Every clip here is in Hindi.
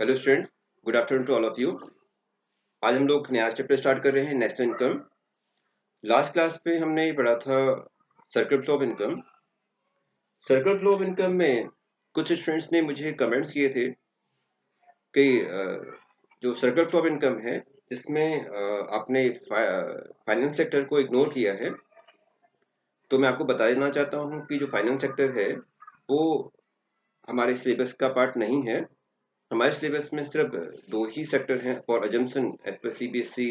Hello students, good afternoon to all of you. आज हम लोग नया चैप्टर स्टार्ट कर रहे हैं, नेशनल इनकम। लास्ट क्लास पे हमने पढ़ा था circle flow of income. Circle flow of income में कुछ स्टूडेंट्स ने मुझे कमेंट्स किए थे कि जो सर्कल फ्लो ऑफ इनकम है जिसमें आपने फाइनेंस सेक्टर को इग्नोर किया है। तो मैं आपको बता देना चाहता हूँ कि जो फाइनेंस सेक्टर है वो हमारे सिलेबस का पार्ट नहीं है। हमारे सिलेबस में सिर्फ दो ही सेक्टर हैं for assumption as per CBSE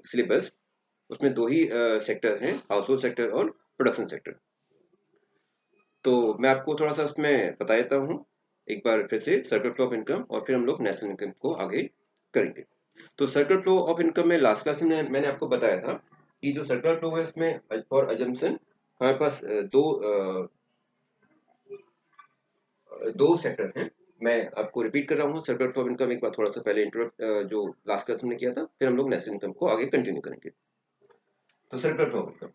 syllabus. उसमें दो ही सेक्टर हैं, हाउस होल्ड सेक्टर और प्रोडक्शन सेक्टर। तो मैं आपको थोड़ा सा उसमें बता देता हूँ एक बार फिर से सर्कल फ्लो ऑफ इनकम, और फिर हम लोग नेशनल इनकम को आगे करेंगे। तो सर्कल फ्लो ऑफ इनकम में लास्ट क्लास में मैंने आपको बताया था कि जो सर्कल फ्लो है इसमें फॉर अजम्पशन हमारे पास दो सेक्टर हैं। मैं आपको रिपीट कर रहा हूँ सर्कल फ्लो ऑफ इनकम एक बार थोड़ा सा पहले इंट्रो जो लास्ट क्लास में किया था, फिर हम लोग नेशनल इनकम को आगे कंटिन्यू करेंगे। तो सर्कल फ्लो ऑफ इनकम,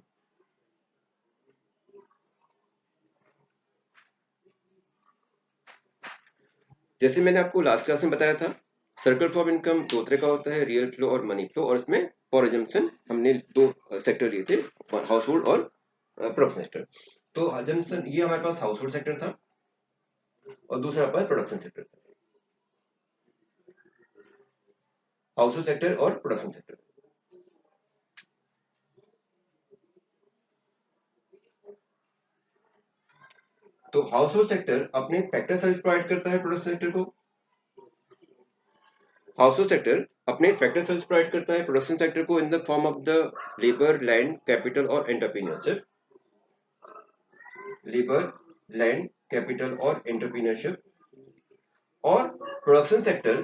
जैसे मैंने आपको लास्ट क्लास में बताया था, सर्कल फ्लो ऑफ इनकम दो तरह का होता है, रियल फ्लो और मनी फ्लो। और इसमें फॉर एजम्पशन हमने दो सेक्टर लिए थे, हाउस होल्ड और प्रोडक्शन सेक्टर। तो एजम्पशन ये हमारे पास हाउस होल्ड सेक्टर था और दूसरा हमारे पास प्रोडक्शन सेक्टर था। हाउस होल्ड सेक्टर और प्रोडक्शन सेक्टर। तो हाउस होल्ड सेक्टर अपने फैक्टर सर्विस प्रोवाइड करता है प्रोडक्शन सेक्टर को। हाउस होल्ड सेक्टर अपने फैक्टर सर्विस प्रोवाइड करता है प्रोडक्शन सेक्टर को इन the form of the labour, land, capital और एंटरप्रेन्योरशिप। लेबर, लैंड, कैपिटल और एंटरप्रेन्योरशिप। और production sector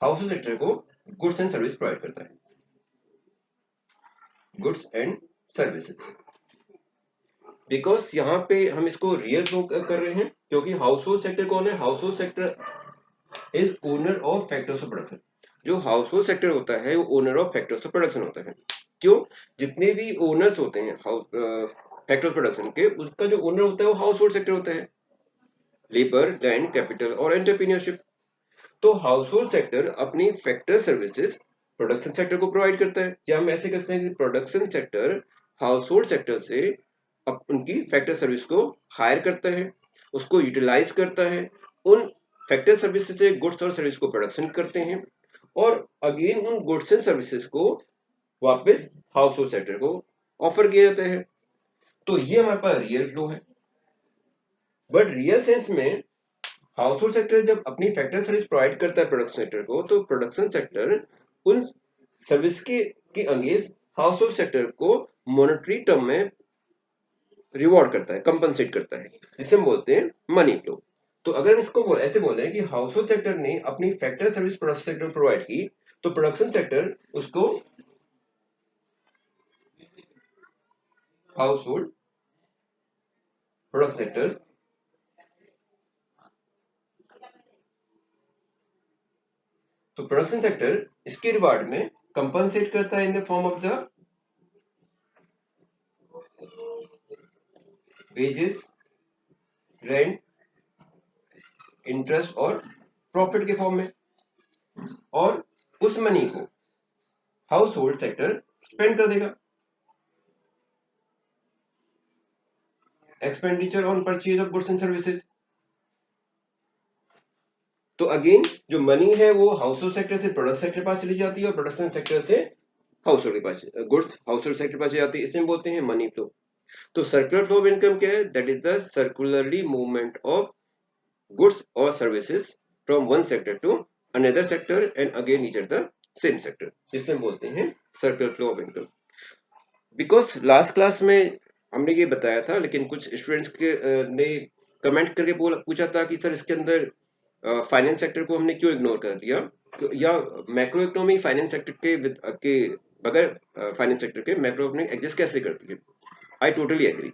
household sector को गुड्स एंड सर्विस प्रोवाइड करता है, गुड्स एंड सर्विसेज। बिकॉज यहाँ पे हम इसको रियल फ्लो कर रहे हैं क्योंकि हाउस होल्ड सेक्टर कौन है? House hold sector is owner of factors of production. जो हाउस होल्ड सेक्टर होता है वो owner of factors of production होता है। क्यों? जितने भी ओनर्स होते हैं हाउस फैक्टर्स प्रोडक्शन के, उसका जो ओनर होता है वो हाउस होल्ड सेक्टर होता है। लेबर, लैंड, कैपिटल और एंटरप्रेन्योरशिप। तो हाउस होल्ड सेक्टर अपनी फैक्टर सर्विसेज प्रोडक्शन सेक्टर को प्रोवाइड करता है, या हम ऐसे कहते हैं कि production sector household sector से उनकी फैक्टर सर्विस को हायर करता है, उसको यूटिलाइज करता है। उन फैक्टर सर्विसेज से गुड्स और सर्विस को प्रोडक्शन करते हैं और अगेन उन गुड्स एंड सर्विसेज को वापस हाउस होल्ड सेक्टर को ऑफर किया जाता है। तो ये हमारे पास रियल फ्लो है। बट रियल सेंस में हाउस होल्ड सेक्टर जब अपनी फैक्टर सर्विस प्रोवाइड करता है प्रोडक्शन सेक्टर को, तो प्रोडक्शन सेक्टर उन सर्विस के अगेंस्ट हाउस होल्ड सेक्टर को मॉनेटरी टर्म में रिवॉर्ड करता है, कंपनसेट करता है, जिसे हम बोलते हैं मनी फ्लो। तो अगर हम इसको ऐसे बोले कि हाउस होल्ड सेक्टर ने अपनी factor service production sector provide की, तो प्रोडक्शन सेक्टर उसको हाउस होल्ड प्रोडक्शन सेक्टर तो प्रोडक्शन सेक्टर इसके रिवार्ड में कंपनसेट करता है in the form of the wages, rent, interest और प्रॉफिट के फॉर्म में। और उस मनी को हाउस होल्ड सेक्टर स्पेंड कर देगा, expenditure on purchase of goods and services. तो अगेन जो मनी है वो हाउस होल्ड सेक्टर से प्रोडक्ट सेक्टर के पास चली जाती है और प्रोडक्शन सेक्टर से हाउस होल्ड के पास, गुड्स हाउस होल्ड सेक्टर के पास जाती है। इसे बोलते हैं मनी फ्लो। तो सर्कुलर फ्लो ऑफ इनकम क्या है? That is the circularly movement of goods और services from one sector to another sector and again each at the same sector, जिसे हम बोलते हैं circular flow of income. Because last class में हमने ये बताया था, लेकिन कुछ स्टूडेंट्स ने कमेंट करके पूछा था कि सर इसके अंदर फाइनेंस सेक्टर को हमने क्यों इग्नोर कर दिया, या मैक्रो इकोनॉमी फाइनेंस सेक्टर के बगैर फाइनेंस सेक्टर के मैक्रो इकोनॉमी एग्जिस्ट कैसे करती है। I totally agree.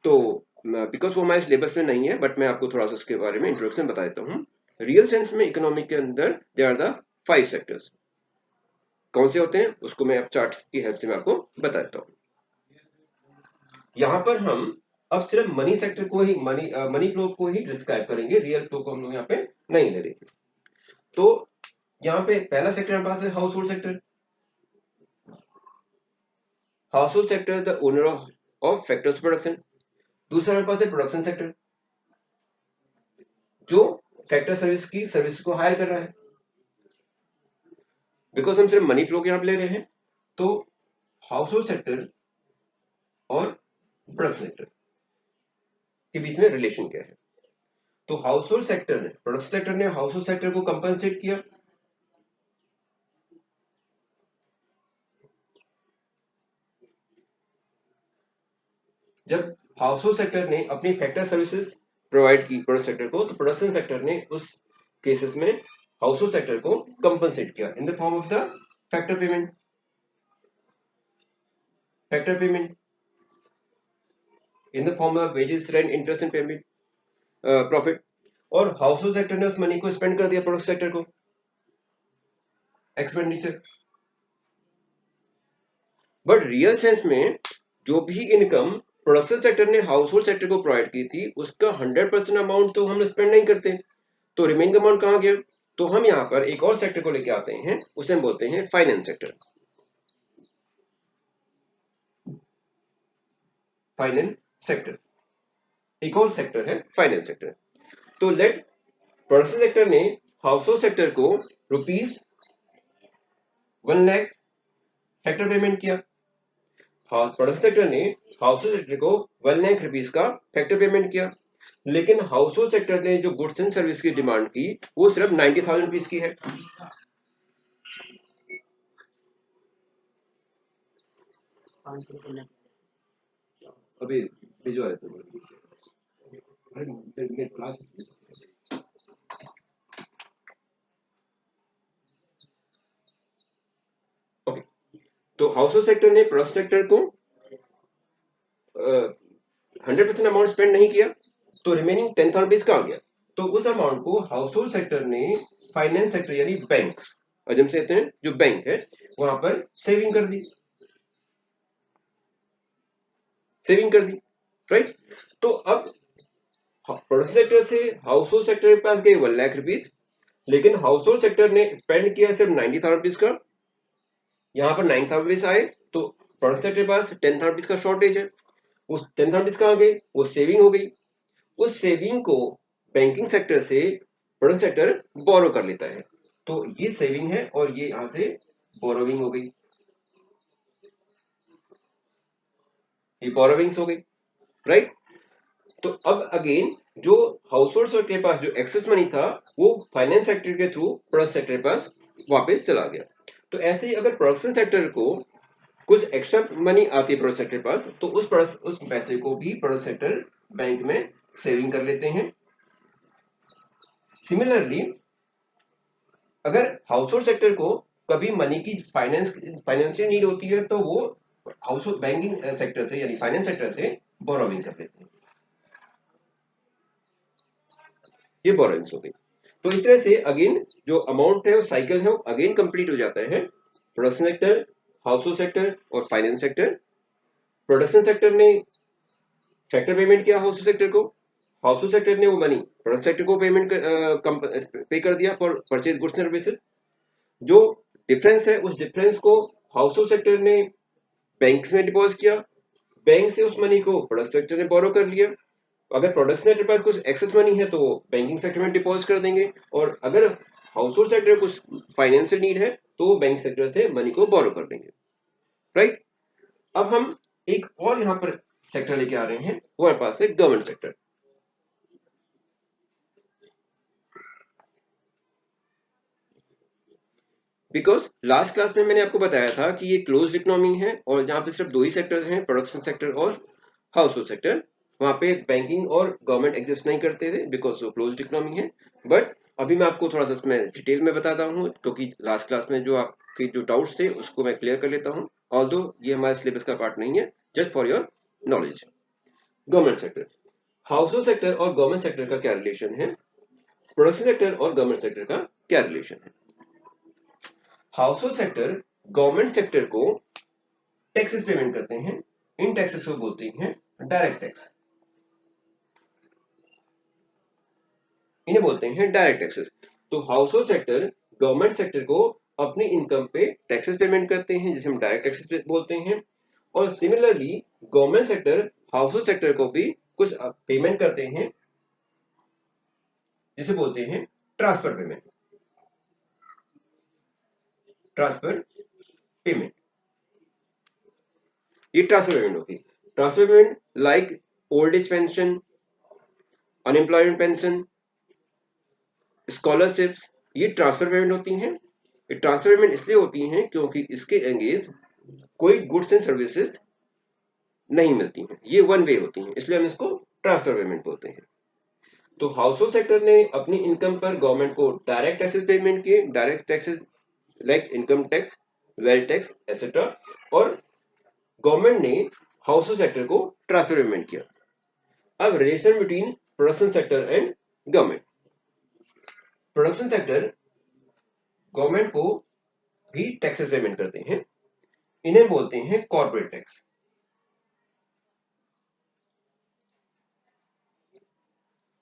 तो बिकॉज वो हमारे सिलेबस में नहीं है, बट मैं आपको थोड़ा सा उसके बारे में इंट्रोडक्शन बता देता हूँ। रियल सेंस में इकोनॉमी के अंदर दे आर द 5 सेक्टर्स। कौन से होते हैं उसको मैं अब चार्ट की हेल्प से मैं आपको बता देता हूँ। यहाँ पर हम अब सिर्फ मनी सेक्टर को ही मनी फ्लो को ही डिस्क्राइब करेंगे, रियल फ्लो को हम लोग यहाँ पे नहीं ले रहे। तो यहाँ पे पहला सेक्टर हमारे पास है house hold sector. Household sector the owner of factors production. दूसरा हमारे पास है प्रोडक्शन सेक्टर, जो फैक्टर सर्विस को हायर कर रहा है। बिकॉज हम सिर्फ मनी फ्लो के यहाँ पे ले रहे हैं, तो हाउस होल्ड सेक्टर और प्रोडक्शन सेक्टर के बीच में रिलेशन क्या है? तो हाउस होल्ड सेक्टर ने, प्रोडक्शन सेक्टर ने हाउस होल्ड सेक्टर को कंपनसेट किया। जब हाउस होल्ड सेक्टर ने अपनी फैक्टर सर्विसेज प्रोवाइड की प्रोडक्शन सेक्टर को, तो प्रोडक्शन सेक्टर ने उस केसेस में हाउस होल्ड सेक्टर को कंपनसेट किया इन the form of the factor payment. Factor payment in the form of wages, rent, interest and payment, profit. और हाउस होल्ड सेक्टर ने उस मनी को स्पेंड कर दिया प्रोडक्ट सेक्टर को, एक्सपेंडिचर। बट रियल सेंस में जो भी इनकम प्रोडक्शन सेक्टर ने हाउस होल्ड सेक्टर को प्रोवाइड की थी, उसका 100% अमाउंट तो हम स्पेंड नहीं करते, तो रिमेनिंग अमाउंट कहाँ गया? तो हम यहाँ पर एक और सेक्टर को लेके आते हैं, उसे हम बोलते हैं फाइनेंस सेक्टर। फाइनेंस सेक्टर एक और सेक्टर है, फाइनेंस सेक्टर। तो लेट प्रोडक्शन सेक्टर ने हाउस होल्ड सेक्टर को ₹1 लाख फैक्टर पेमेंट किया। प्रोडक्शन सेक्टर ने हाउस होल्ड सेक्टर को 1 लाख रुपीस का फैक्टर पेमेंट किया, लेकिन हाउस होल्ड सेक्टर ने जो गुड्स एंड सर्विस की डिमांड की, वो सिर्फ 90,000 रुपीस की है। अभी भिजवा देते हैं। ओके, तो हाउस होल्ड सेक्टर ने प्रोडक्शन सेक्टर को 100% अमाउंट स्पेंड नहीं किया, तो रिमेनिंग 10,000 रुपीस कहाँ गया? तो उस अमाउंट को हाउस होल्ड सेक्टर ने फाइनेंस सेक्टर यानी बैंक्स, अजम से कहते हैं जो बैंक है, वहां पर सेविंग कर दी, राइट। तो अब प्रोडक्शन सेक्टर से हाउस होल्ड सेक्टर के पास गए 1 लाख रुपीस, लेकिन हाउस होल्ड सेक्टर ने स्पेंड किया सिर्फ 90,000 रुपीस का। यहाँ पर 9,000 रुपीस आए, तो प्रोडक्शन सेक्टर के पास 10,000 रुपीस का शॉर्टेज है। उस 10,000 रुपीस कहाँ गए? वो सेविंग हो गई। उस सेविंग को बैंकिंग सेक्टर से प्रोडक्शन सेक्टर बोरो कर लेता है, तो ये सेविंग है और ये यहां से बोरोविंग हो गई, ये बोरोविंग्स हो गई, राइट। तो अब अगेन जो हाउस होल्ड सेक्टर के पास जो एक्सेस मनी था, वो फाइनेंस सेक्टर के थ्रू प्रोडक्शन सेक्टर के पास वापस चला गया। तो ऐसे ही अगर प्रोडक्शन सेक्टर को कुछ एक्स्ट्रा मनी आती है प्रोडक्शन सेक्टर के पास, तो उस पैसे को भी प्रोडक्शन सेक्टर बैंक में सेविंग कर लेते हैं। सिमिलरली अगर हाउस होल्ड सेक्टर को कभी मनी की फाइनेंशियल नीड होती है, तो वो हाउस होल्ड बैंकिंग सेक्टर से यानी फाइनेंस सेक्टर से बोरोविंग कर लेते हैं, ये बोरोविंग्स हो गई। तो इस तरह से अगेन जो अमाउंट है, वो साइकिल है, वो अगेन कंप्लीट हो जाता है। Production sector, household sector और फाइनेंस सेक्टर। प्रोडक्शन सेक्टर ने फैक्टर पेमेंट किया हाउस होल्ड सेक्टर को, हाउस होल्ड सेक्टर ने वो मनी प्रोडक्शन सेक्टर को पे कर दिया for purchase goods and services. जो डिफरेंस है, उस डिफरेंस को हाउस होल्ड सेक्टर ने बैंक्स में डिपॉजिट किया, बैंक से उस मनी को प्रोडक्शन सेक्टर ने बोरो कर लिया। अगर प्रोडक्शन सेक्टर के पास कुछ एक्सेस मनी है, तो वो बैंकिंग सेक्टर में डिपॉजिट कर देंगे, और अगर हाउस होल्ड सेक्टर कुछ फाइनेंशियल नीड है, तो वो बैंक सेक्टर से मनी को बोरो कर देंगे, राइट। अब हम एक और यहाँ पर सेक्टर लेके आ रहे हैं, वो हमारे पास है government sector. Because last class में मैंने आपको बताया था कि ये क्लोज्ड इकोनॉमी है, और जहाँ पे सिर्फ दो ही सेक्टर हैं, प्रोडक्शन सेक्टर और हाउस होल्ड सेक्टर। वहाँ पे बैंकिंग और गवर्नमेंट एग्जिस्ट नहीं करते थे, बिकॉज वो क्लोज्ड इकोनॉमी है। बट अभी मैं आपको थोड़ा सा इसमें डिटेल में बताता हूँ, क्योंकि लास्ट क्लास में जो आपके जो डाउट्स थे उसको मैं क्लियर कर लेता हूँ, ऑल्दो ये हमारे सिलेबस का पार्ट नहीं है, just for your knowledge. Government sector, household sector और गवर्नमेंट सेक्टर का क्या रिलेशन है, प्रोडक्शन सेक्टर और गवर्नमेंट सेक्टर का क्या रिलेशन है। House hold sector government sector को टैक्सेस पेमेंट करते हैं, इन टैक्सेस को बोलते हैं डायरेक्ट टैक्स। इन्हें बोलते हैं डायरेक्ट टैक्सेस। तो house hold sector government sector को अपनी इनकम पे टैक्सेस पेमेंट करते हैं जिसे हम डायरेक्ट टैक्सेस बोलते हैं। और similarly government sector household sector को भी कुछ पेमेंट करते हैं जिसे बोलते हैं ट्रांसफर पेमेंट। ट्रांसफर पेमेंट, ये ट्रांसफर पेमेंट होगी। Transfer payment like old age pension, unemployment pension, scholarships, ये ट्रांसफर पेमेंट होती हैं। ये ट्रांसफर पेमेंट इसलिए होती हैं क्योंकि इसके एंगेज कोई गुड्स एंड सर्विसेज नहीं मिलती हैं, ये वन वे होती हैं, इसलिए हम इसको ट्रांसफर पेमेंट बोलते हैं। तो हाउस होल्ड सेक्टर ने अपनी इनकम पर गवर्नमेंट को डायरेक्ट टैक्सेस पेमेंट किए, direct taxes like income tax, wealth tax etcetera, और गवर्नमेंट ने हाउस होल्ड सेक्टर को ट्रांसफर पेमेंट किया। अब relation between production sector and government. Production sector government को भी टैक्सेस पेमेंट करते हैं, इन्हें बोलते हैं कॉर्पोरेट टैक्स।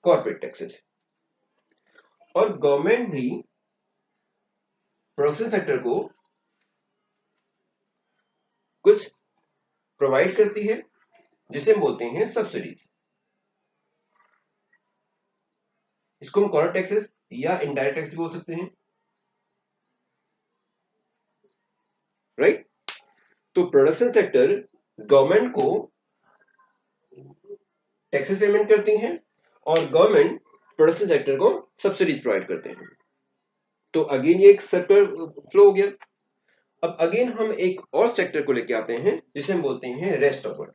Corporate taxes. और गवर्नमेंट भी प्रोडक्शन सेक्टर को कुछ प्रोवाइड करती है जिसे हम बोलते हैं सब्सिडीज। इसको हम कॉर्पोरेट टैक्सेस या इनडायरेक्ट टैक्स बोल सकते हैं, राइट। तो प्रोडक्शन सेक्टर गवर्नमेंट को टैक्सेस पेमेंट करती हैं और गवर्नमेंट प्रोडक्शन सेक्टर को सब्सिडीज प्रोवाइड करते हैं। तो अगेन ये एक सर्कुलर फ्लो हो गया। अब अगेन हम एक और सेक्टर को लेके आते हैं जिसे हम बोलते हैं rest of world.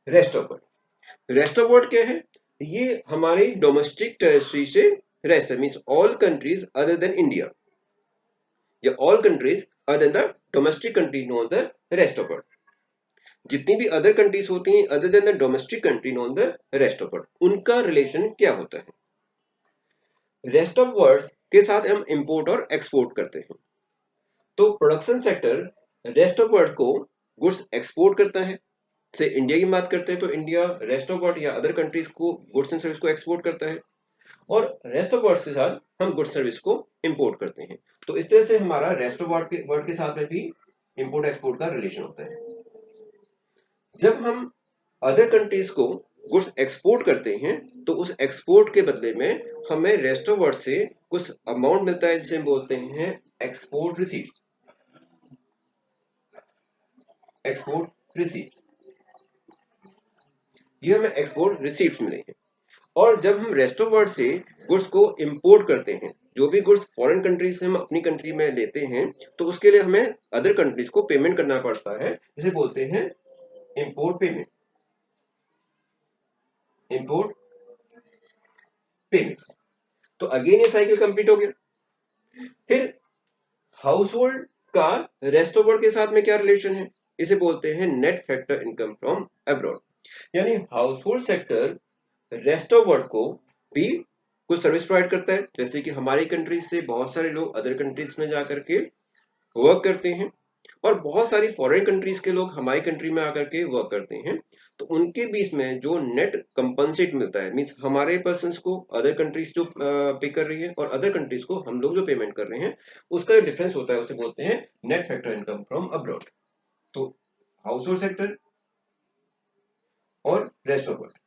Rest of world, rest of world क्या है? ये हमारी डोमेस्टिक टेरिटरी से रेस्ट है, means all countries other than India, या all countries other than the domestic country known the rest of world. जितनी भी अदर कंट्रीज होती हैं other than the domestic country known the rest of world, उनका रिलेशन क्या होता है? रेस्ट ऑफ वर्ल्ड के साथ हम इंपोर्ट और एक्सपोर्ट करते हैं। तो production sector rest of world को गुड्स एक्सपोर्ट करता है। से इंडिया की बात करते हैं तो इंडिया रेस्ट ऑफ वर्ल्ड या अदर कंट्रीज को गुड्स एंड सर्विस को एक्सपोर्ट करता है, और रेस्ट ऑफ वर्ल्ड के साथ हम गुड्स सर्विस को इंपोर्ट करते हैं। तो इस तरह से हमारा रेस्ट ऑफ वर्ल्ड के साथ में भी इंपोर्ट एक्सपोर्ट का रिलेशन होता है। जब हम अदर कंट्रीज को गुड्स एक्सपोर्ट करते हैं तो उस एक्सपोर्ट के बदले में हमें रेस्ट ऑफ वर्ल्ड से कुछ अमाउंट मिलता है जिसे हम बोलते हैं एक्सपोर्ट रिसीट्स। एक्सपोर्ट रिसीट्स, ये हमें एक्सपोर्ट रिसीट्स मिले हैं। और जब हम रेस्ट ऑफ वर्ल्ड से गुड्स को इंपोर्ट करते हैं, जो भी गुड्स फॉरेन कंट्री से हम अपनी कंट्री में लेते हैं तो उसके लिए हमें अदर कंट्रीज को पेमेंट करना पड़ता है, जिसे बोलते हैं इंपोर्ट पेमेंट। Import payments. तो अगेन ये साइकिल कंप्लीट हो गया। फिर हाउस होल्ड का रेस्ट ऑफ वर्ल्ड के साथ में क्या रिलेशन है? इसे बोलते हैं net factor income from abroad. यानी household sector rest of world को भी कुछ सर्विस प्रोवाइड करता है, जैसे कि हमारी कंट्री से बहुत सारे लोग अदर कंट्रीज में जाकर के वर्क करते हैं, और बहुत सारी फॉरेन कंट्रीज के लोग हमारी कंट्री में आकर के वर्क करते हैं। तो उनके बीच में जो नेट कंपनसेट मिलता है, मींस हमारे पर्सन्स को अदर कंट्रीज जो पे कर रही है और अदर कंट्रीज को हम लोग जो पेमेंट कर रहे हैं, उसका जो डिफरेंस होता है उसे बोलते हैं net factor income from abroad. तो हाउस होल्ड सेक्टर और रेस्ट ऑफ वर्ल्ड,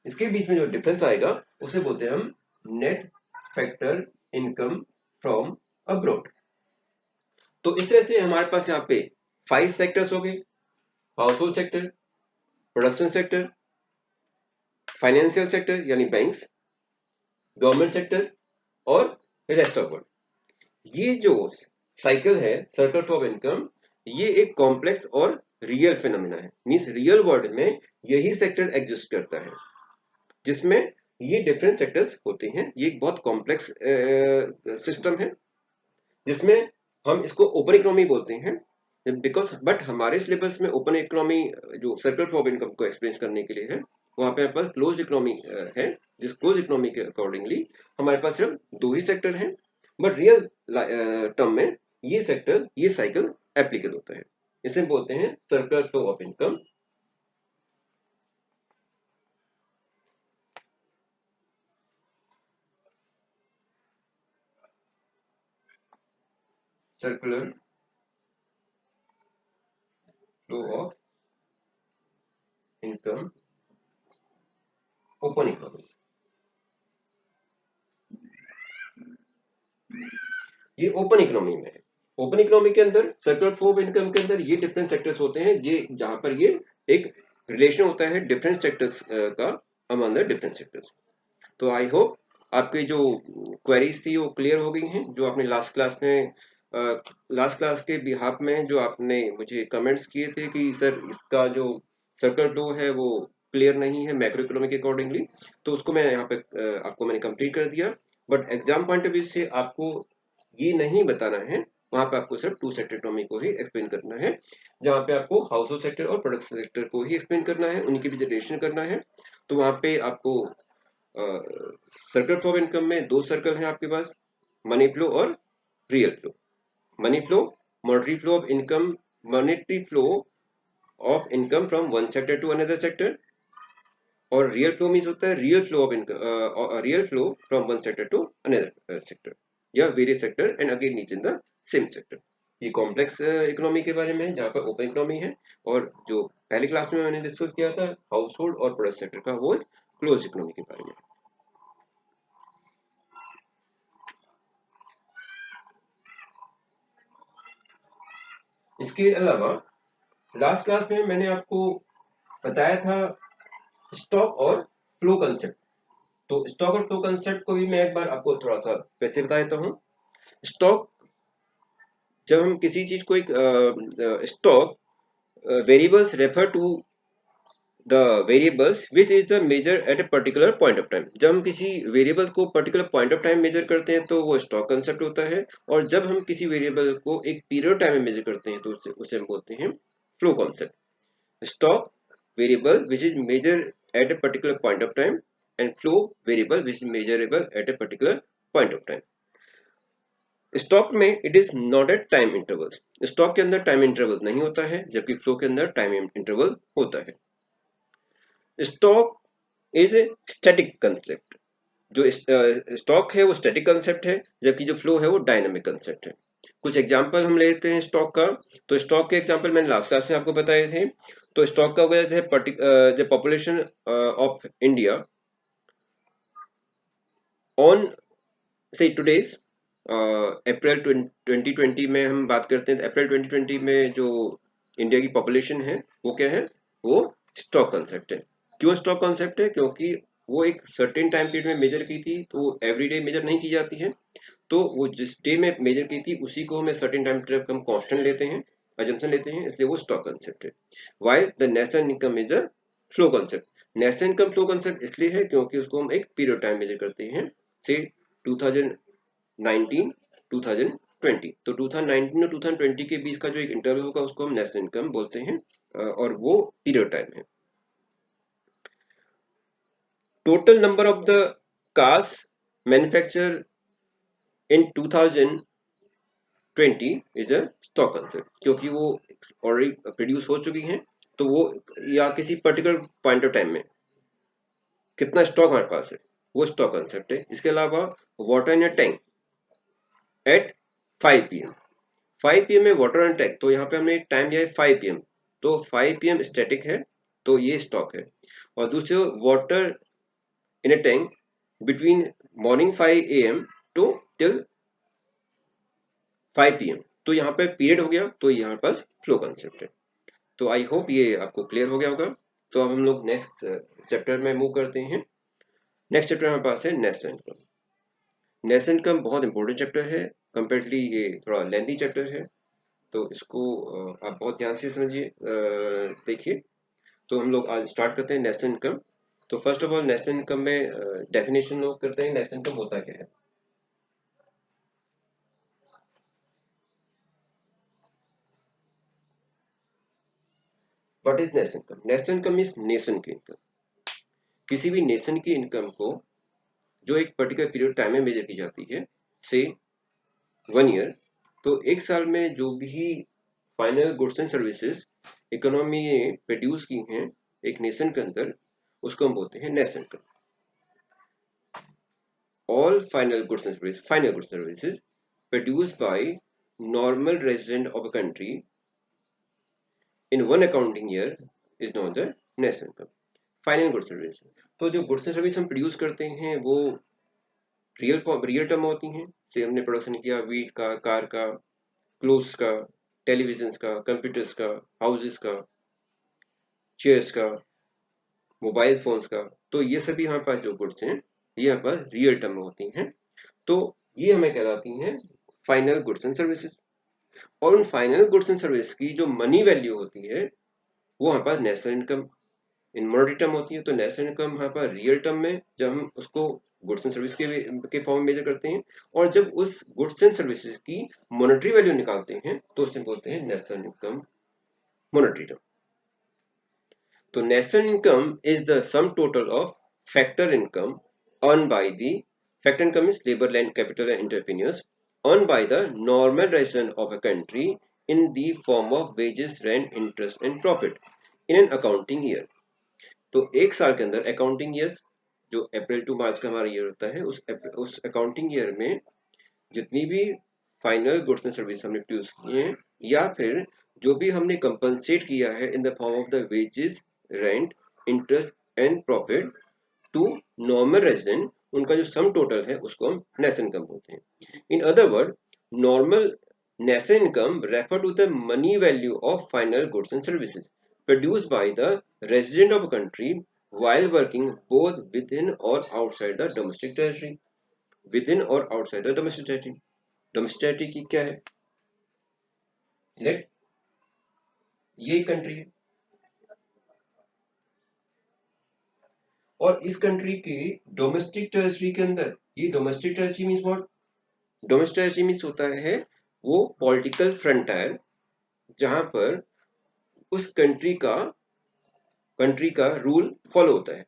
इसके बीच में जो डिफरेंस आएगा उसे बोलते हैं हम net factor income from abroad. तो इस तरह से हमारे पास यहाँ पे 5 सेक्टर्स हो गए, house hold sector, production sector, financial sector यानी बैंक्स, गवर्नमेंट सेक्टर और रेस्ट ऑफ वर्ल्ड। ये जो साइकिल है, सर्कल ऑफ इनकम, ये एक कॉम्प्लेक्स और रियल फिनोमिना है, मींस रियल वर्ल्ड में यही सेक्टर एग्जिस्ट करता है जिसमें ये डिफरेंट सेक्टर्स होते हैं। ये एक बहुत कॉम्प्लेक्स सिस्टम है जिसमें हम इसको ओपन इकोनॉमी बोलते हैं, बिकॉज बट हमारे सिलेबस में ओपन इकोनॉमी जो सर्कल ऑफ इनकम को एक्सप्लेन करने के लिए है, वहां पे हमारे पास क्लोज इकोनॉमी है, जिस क्लोज इकोनॉमी के अकॉर्डिंगली हमारे पास सिर्फ 2 ही सेक्टर हैं, बट रियल टर्म में ये सेक्टर, ये साइकिल एप्लीकेबल होता है। इसे बोलते हैं circular flow of income. Circular flow of income open economy. ये ओपन इकोनॉमी में है। ओपन इकोनॉमी के अंदर सर्कुलर फ्लो ऑफ इनकम के अंदर ये डिफरेंट सेक्टर्स होते हैं, ये जहां पर ये एक रिलेशन होता है डिफरेंट सेक्टर्स का अमंग द डिफरेंट सेक्टर्स। तो आई होप आपकी जो क्वेरीज थी वो क्लियर हो गई हैं, जो आपने लास्ट क्लास के बिहाफ में जो आपने मुझे कमेंट्स किए थे कि सर इसका जो सर्कुलर फ्लो है वो क्लियर नहीं है मैक्रो इकोनॉमी के अकॉर्डिंगली, तो उसको मैं यहाँ पे आपको मैंने कंप्लीट कर दिया। But exam point of view से आपको ये नहीं बताना है, वहां पे आपको सिर्फ टू सेक्टर इकोनॉमी को ही एक्सप्लेन करना है, जहाँ पे आपको हाउस होल्ड सेक्टर और प्रोडक्शन सेक्टर को ही एक्सप्लेन करना है, उनकी भी जनरेशन करना है। तो वहां पे आपको सर्कल फ्लो ऑफ इनकम में दो सर्कल हैं आपके पास, मनी फ्लो और real flow. Money flow, monetary flow of income, monetary flow of income from one sector to another sector, और रियल फ्लो मीन्स होता है real flow of income, real flow from one sector to another sector या various sector and again niche in the same sector. ये कॉम्प्लेक्स इकोनॉमी के बारे में है, जहाँ पर ओपन इकोनॉमी है, और जो पहली क्लास में मैंने डिस्कस किया था हाउस होल्ड और प्रोडक्ट सेक्टर का, वो क्लोज इकोनॉमी के बारे में। इसके अलावा लास्ट क्लास में मैंने आपको बताया था स्टॉक और फ्लो कंसेप्ट। तो स्टॉक और फ्लो कंसेप्ट को भी मैं एक बार आपको थोड़ा सा वैसे बता देता हूँ। स्टॉक, जब हम किसी चीज को एक stock, variables refer to the variables which is the measure at a particular point of time. जब हम किसी वेरिएबल को particular point of time measure करते हैं तो वो स्टॉक कंसेप्ट होता है, और जब हम किसी वेरिएबल को एक पीरियड टाइम में मेजर करते हैं तो उसे हम बोलते हैं flow concept. Stock variable which is measured at a particular point of time, and flow variable which is measurable at a particular point of time. Stock में it is not at time intervals, stock के अंदर टाइम इंटरवल नहीं होता है, जबकि फ्लो के अंदर टाइम इंटरवल होता है। Stock is a static concept, जो स्टॉक है वो स्टैटिक कंसेप्ट है, जबकि जो फ्लो है वो डायनामिक कंसेप्ट है। कुछ एग्जांपल हम लेते हैं स्टॉक का। तो स्टॉक के एग्जांपल मैंने लास्ट क्लास में आपको बताए थे। तो स्टॉक का वजह है the population of India on से टुडेज अप्रैल 2020 में हम बात करते हैं, तो अप्रैल 2020 में जो इंडिया की पॉपुलेशन है वो क्या है, वो स्टॉक कंसेप्ट है। क्यों स्टॉक कंसेप्ट है? क्योंकि वो एक सर्टेन टाइम पीरियड में मेजर की थी, तो एवरीडे मेजर नहीं की जाती है, तो वो जिस डे में मेजर की थी उसी को हमें सर्टेन टाइम पीरियड हम कांस्टेंट लेते हैं, अजम्पशन लेते हैं, इसलिए वो स्टॉक कंसेप्ट है। Why the national income is a flow concept. National income flow concept इसलिए है क्योंकि उसको हम एक पीरियड टाइम मेजर करते हैं, से 2019 2020। तो 2019 और 2020 के बीच का जो एक इंटरवल होगा उसको हम नेशनल इनकम बोलते हैं, और वो पीरियड टाइम है। Total number of the cars manufacture in 2020 is a stock concept, क्योंकि वो ऑलरेडी प्रोड्यूस हो चुकी हैं, तो वो या किसी पर्टिकुलर पॉइंट ऑफ टाइम में कितना स्टॉक हमारे पास है, वो स्टॉक कंसेप्ट है। इसके अलावा water in a tank at 5 PM, 5 PM में वाटर इन टैंक, तो यहाँ पे हमने टाइम दिया है 5 PM, तो 5 PM स्टैटिक है, तो ये स्टॉक है। और दूसरे water in a tank between morning 5 AM to till 5 PM, तो यहाँ पे पीरियड हो गया, तो यहाँ पास फ्लो कंसेप्ट है। तो आई होप ये आपको क्लियर हो गया होगा। तो अब हम लोग नेक्स्ट चैप्टर में मूव करते हैं। नेक्स्ट चैप्टर हमारे पास है नेशनल इनकम। नेशनल इनकम बहुत इंपॉर्टेंट चैप्टर है, कंपेरेटली ये थोड़ा लेंथी चैप्टर है, तो इसको आप बहुत ध्यान से समझिए, देखिए। तो हम लोग आज स्टार्ट करते हैं नेशनल इनकम। तो first of all national income में डेफिनेशन लोग करते हैं, नेशनल इनकम होता क्या है। What is national income? National income is nation की इनकम। किसी भी नेशन की इनकम को जो एक पर्टिकुलर पीरियड टाइम में मेजर की जाती है, से 1 ईयर, तो एक साल में जो भी final goods and services economy ने प्रोड्यूस की हैं एक नेशन के अंदर, उसको हम बोलते हैं national income. All final goods and services produced by normal resident of a country in one accounting year is known the national income. Final goods service, तो जो गुड्स एंड सर्विस हम प्रोड्यूस करते हैं वो रियल टर्म होती हैं, से हमने प्रोडक्शन किया वीट का, कार का, क्लोथ्स का, टेलीविजन का, कंप्यूटर्स का, हाउसेस का, चेयर्स का, मोबाइल फोन्स का, तो ये सभी हमारे पास जो गुड्स हैं ये हमारे पास रियल टर्म में होती हैं, तो ये हमें कहलाती हैं फाइनल गुड्स एंड सर्विसेज। और उन फाइनल गुड्स एंड सर्विस की जो मनी वैल्यू होती है वो हमारे पास national income in monetary term होती है। तो नेशनल इनकम हमारे पास रियल टर्म में जब हम उसको गुड्स एंड सर्विस के फॉर्म में मेजर करते हैं, और जब उस गुड्स एंड सर्विसेज की मॉनेटरी वैल्यू निकालते हैं तो उसे बोलते हैं नेशनल इनकम मॉनेटरी टर्म। तो national income is the sum total of factor income earn by the factor income is labour land capital and entrepreneurs earn by the normal resident of a country in the form of wages, rent, interest and profit in an accounting year. तो एक साल के अंदर अकाउंटिंग ईयर जो अप्रैल टू मार्च का हमारा ईयर होता है, उस अकाउंटिंग ईयर में जितनी भी फाइनल गुड्स एंड सर्विस हमने प्रोड्यूस किए हैं या फिर जो भी हमने कंपनसेट किया है in the form of the wages, rent, interest and profit to normal resident, उनका जो सम टोटल है उसको हम नेशनल इनकम बोलते हैं। In other word, normal national income refer to the money value of final goods and services produced by the resident of a country while working both within or outside the domestic territory, within or outside the domestic territory। domestic territory की क्या है? लेट ये कंट्री है और इस कंट्री के डोमेस्टिक टेरिटरी के अंदर, ये domestic territory means what? Domestic territory means होता है वो पॉलिटिकल फ्रंटायर जहां पर उस कंट्री का रूल फॉलो होता है।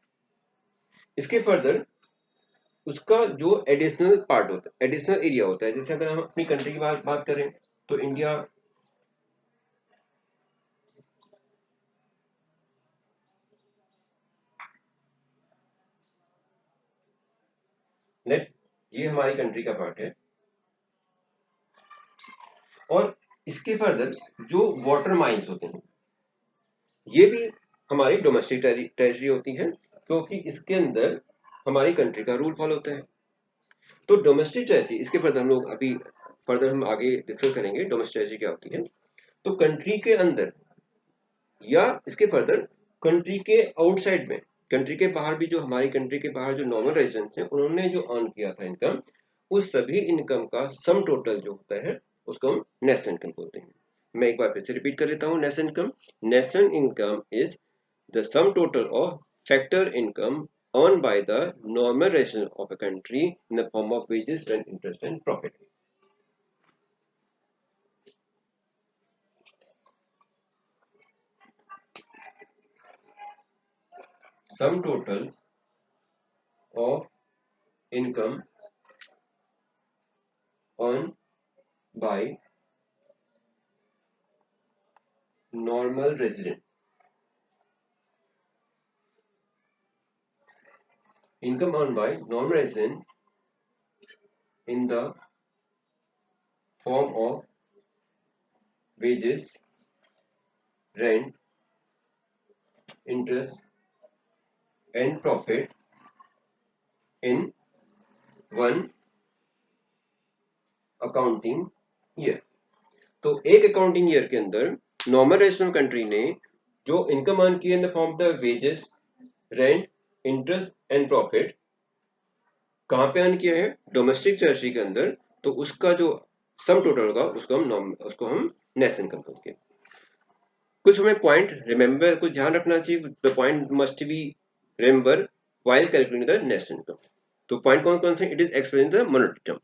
इसके फर्दर उसका जो एडिशनल पार्ट होता है, एडिशनल एरिया होता है, जैसे अगर हम अपनी कंट्री की बात करें तो इंडिया नेट, ये हमारी कंट्री का पार्ट है। और इसके फर्दर जो वाटर माइंस होते हैं ये भी हमारी डोमेस्टिक टेरिटरी होती है, क्योंकि इसके अंदर हमारी कंट्री का रूल फॉलो होता है। तो डोमेस्टिक टेरिटरी, इसके फर्दर हम लोग अभी फर्दर हम आगे डिस्कस करेंगे डोमेस्टिक टेरिटरी क्या होती है। तो कंट्री के अंदर या इसके फर्दर कंट्री के आउटसाइड में, कंट्री के बाहर भी जो हमारी कंट्री के बाहर जो नॉर्मल रेजिडेंट्स हैं उन्होंने जो अर्न किया था इनकम, उस सभी इनकम का सम टोटल जो होता है उसको हम नेशनल इनकम बोलते हैं। मैं एक बार फिर से रिपीट कर लेता हूँ, national income, national income is the sum total of factor income earned by the normal resident of a country in the form of wages, rent, interest and profit। Sum total of income earned by normal resident, income earned by normal resident in the form of wages, rent, interest and profit in one accounting year। तो एक अकाउंटिंग ईयर के अंदर नॉर्मल रेजिडेंट कंट्री ने जो इनकम अर्न की इन the form of the wages, rent, interest and profit कहाँ पे अर्न किया है? डोमेस्टिक टेरिटरी के अंदर। तो उसका जो सम टोटल होगा उसको हम नेशनल इनकम बोलते हैं। कुछ हमें पॉइंट रिमेंबर, कुछ ध्यान रखना चाहिए, the point must be remember while calculating the national income. तो पॉइंट कौन कौन से? It is express in the monetary term.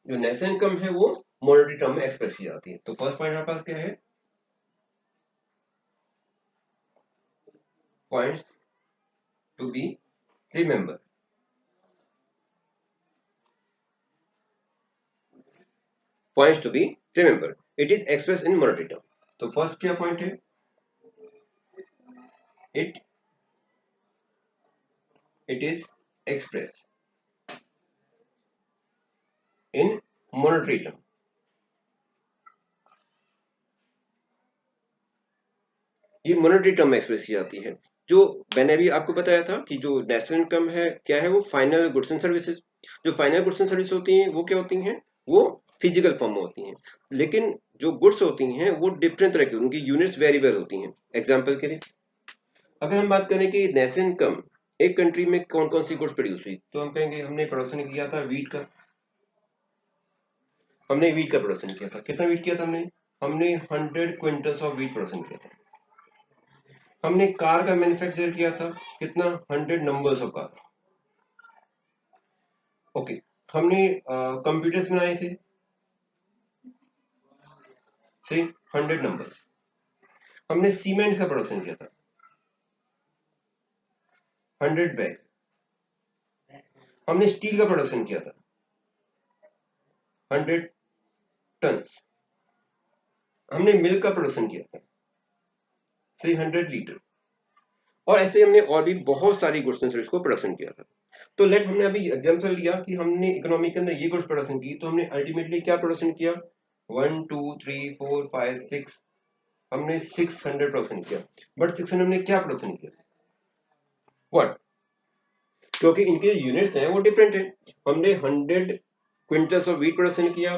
जो नेशनल इनकम है वो मॉनेटरी टर्म में एक्सप्रेस की जाती है। तो फर्स्ट पॉइंट हमारे पास क्या है? Points to be remember, points to be remember, it is express in monetary term. तो फर्स्ट क्या पॉइंट है? It it is express in monetary term। ये मॉनेटरी टर्म में एक्सप्रेस की जाती है। जो मैंने अभी आपको बताया था कि जो नेशनल इनकम है क्या है, वो फाइनल गुड्स एंड सर्विसेज। जो फाइनल गुड्स एंड सर्विस होती हैं वो क्या होती हैं, वो फिजिकल फॉर्म में होती हैं। लेकिन जो गुड्स होती हैं वो डिफरेंट तरह की, उनकी यूनिट्स वेरिएबल होती हैं। एग्जाम्पल के लिए अगर हम बात करें कि नेशनल इनकम एक कंट्री में कौन कौन सी गुड्स प्रोड्यूस हुई, तो हम कहेंगे हमने प्रोडक्शन किया था वीट का। हमने वीट का प्रोडक्शन किया था। कितना वीट किया था हमने? हमने 100 क्विंटल्स ऑफ वीट प्रोडक्शन किया था। हमने कार का मैन्युफैक्चर किया था। कितना? 100 नंबर्स ऑफ कार। ओके। हमने कंप्यूटर्स बनाए थे से 100 नंबर्स। हमने सीमेंट का प्रोडक्शन किया था 100 बैग। हमने स्टील का प्रोडक्शन किया था 100 टन्स। हमने मिल्क का प्रोडक्शन किया था से 100 लीटर। और ऐसे हमने और भी बहुत सारी गुड्स एंड सर्विस को प्रोडक्शन किया था। तो लेट हमने अभी एग्जांपल लिया कि हमने इकोनॉमी के अंदर ये गुड्स प्रोडक्शन की, तो हमने अल्टीमेटली क्या प्रोडक्शन किया? 1 2 3 4 5 6। हमने 600 प्रोडक्शन किया। बट 600 हमने क्या प्रोडक्शन किया? व्हाट? क्योंकि इनके यूनिट्स हैं वो डिफरेंट है। हमने 100 क्विंटल्स ऑफ वीट प्रोडक्शन किया,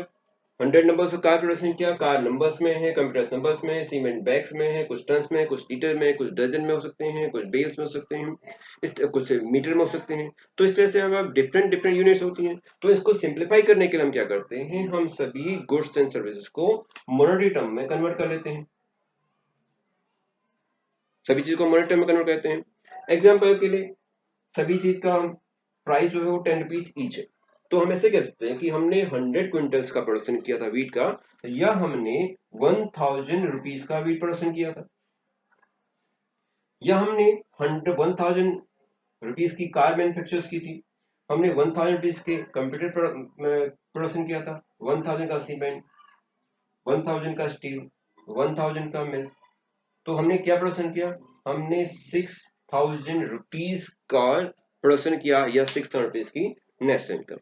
100 नंबर्स ऑफ कार प्रोडक्शन किया। कार नंबर्स में है, कंप्यूटर्स नंबर्स में है, सीमेंट बैग्स में है, कुछ टन्स में है, कुछ लीटर में है, कुछ डजन में हो सकते हैं, कुछ बेल्स में हो सकते हैं, कुछ मीटर में हो सकते हैं। तो इस तरह से हम डिफरेंट डिफरेंट यूनिट्स होती हैं। तो इसको सिंप्लीफाई करने के लिए हम क्या करते हैं, हम सभी गुड्स एंड सर्विसेज को मॉनेटरी टर्म में कन्वर्ट कर लेते हैं। सभी चीज को मॉनेटरी टर्म में कन्वर्ट करते हैं। एग्जाम्पल के लिए सभी चीज का प्राइस जो है वो 10 रुपीज ईच है। तो हम ऐसे कह सकते हैं कि हमने 100 क्विंटल्स का प्रोडक्शन किया था वीट का, या हमने 1000 रुपीज का वीट प्रोडक्शन किया था, या हमने 1000 रुपीज की कार मैन्युफैक्चर की थी, हमने 1000 रुपीज के कंप्यूटर प्रोडक्शन किया था, 1000 का सीमेंट, 1000 का स्टील, 1000 का मिल्क। तो हमने क्या प्रोडक्शन किया? हमने 6000 रुपीज का प्रोडक्शन किया, या 6000 रुपीज की नेशनल इनकम।